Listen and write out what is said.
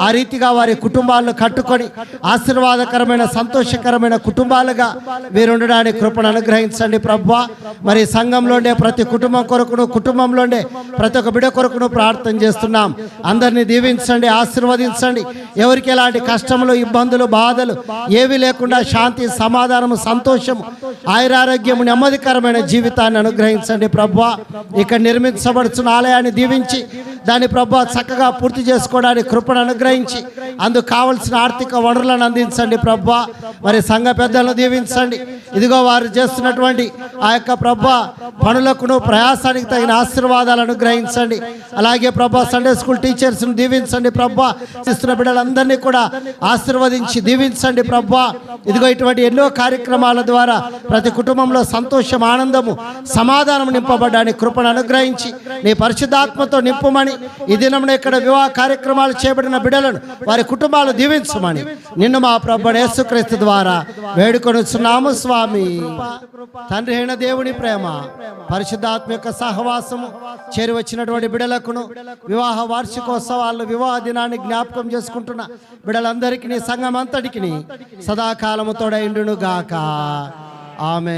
ఆ రీతిగా వారి కుటుంబాలను కట్టుకొని ఆశీర్వాదకరమైన సంతోషకరమైన కుటుంబాలుగా వీరు ఉండడానికి కృపను అనుగ్రహించండి ప్రభువా. మరి సంఘంలోనే ప్రతి కుటుంబం కొరకును, కుటుంబంలోనే ప్రతి ఒక్క బిడ్డ కొరకును ప్రార్థన చేస్తున్నాం. అందరినీ దీవించండి, ఆశీర్వదించండి. ఎవరికి ఎలాంటి కష్టములు, ఇబ్బందులు, బాధలు ఏవి లేకుండా శాంతి, సమాధానము, సంతోషము, ఆయురారోగ్యము, నెమ్మదికరమైన జీవితాన్ని అనుగ్రహించండి ప్రభువా. ఇక్కడ నిర్మించబడుతున్న ఆలయాన్ని దీవించి దాన్ని ప్రభువా చక్కగా పూర్తి చేసుకోవడానికి కృపను అనుగ్రహించి అందుకు కావలసిన ఆర్థిక వనరులను అందించండి ప్రభువా. మరి సంఘ పెద్దలను దీవించండి. ఇదిగో వారు చేస్తున్నటువంటి ఆ యొక్క ప్రభువా పనులకును ప్రయాసానికి తగిన ఆశీర్వాదాలు అనుగ్రహించండి. అలాగే ప్రభువా సండే స్కూల్ టీచర్స్ను దీవించండి ప్రభువా. ఇస్తున్న బిడ్డలందరినీ కూడా ఆశీర్వదించి దీవించండి ప్రభువా. ఇదిగో ఇటువంటి ఎన్నో కార్యక్రమాల ద్వారా ప్రతి కుటుంబంలో సంతోషం, ఆనందము, సమాధానం నింపబడ్డానికి కృపను అనుగ్రహించి నీ పరిశుద్ధాత్మతో నింపుమని, ఈ దినమున ఇక్కడ వివాహ కార్యక్రమాలు చేపడిన బిడ్డలను వారి కుటుంబాలు దీవించమని నిన్ను మా ప్రభువైన యేసుక్రీస్తు ద్వారా వేడుకొనుచున్నాము స్వామి. తండ్రి అయిన దేవుని ప్రేమ, పరిశుద్ధాత్మ యొక్క సహవాసము చేరి వచ్చినటువంటి బిడ్డలకును, వివాహ వార్షికోత్సవాలు, వివాహ దినాన్ని జ్ఞాపకం చేసుకుంటున్న బిడ్డలందరికీ, సంఘం అంతటికి సదాకాలము తోడైండును గాక. ఆమేన్.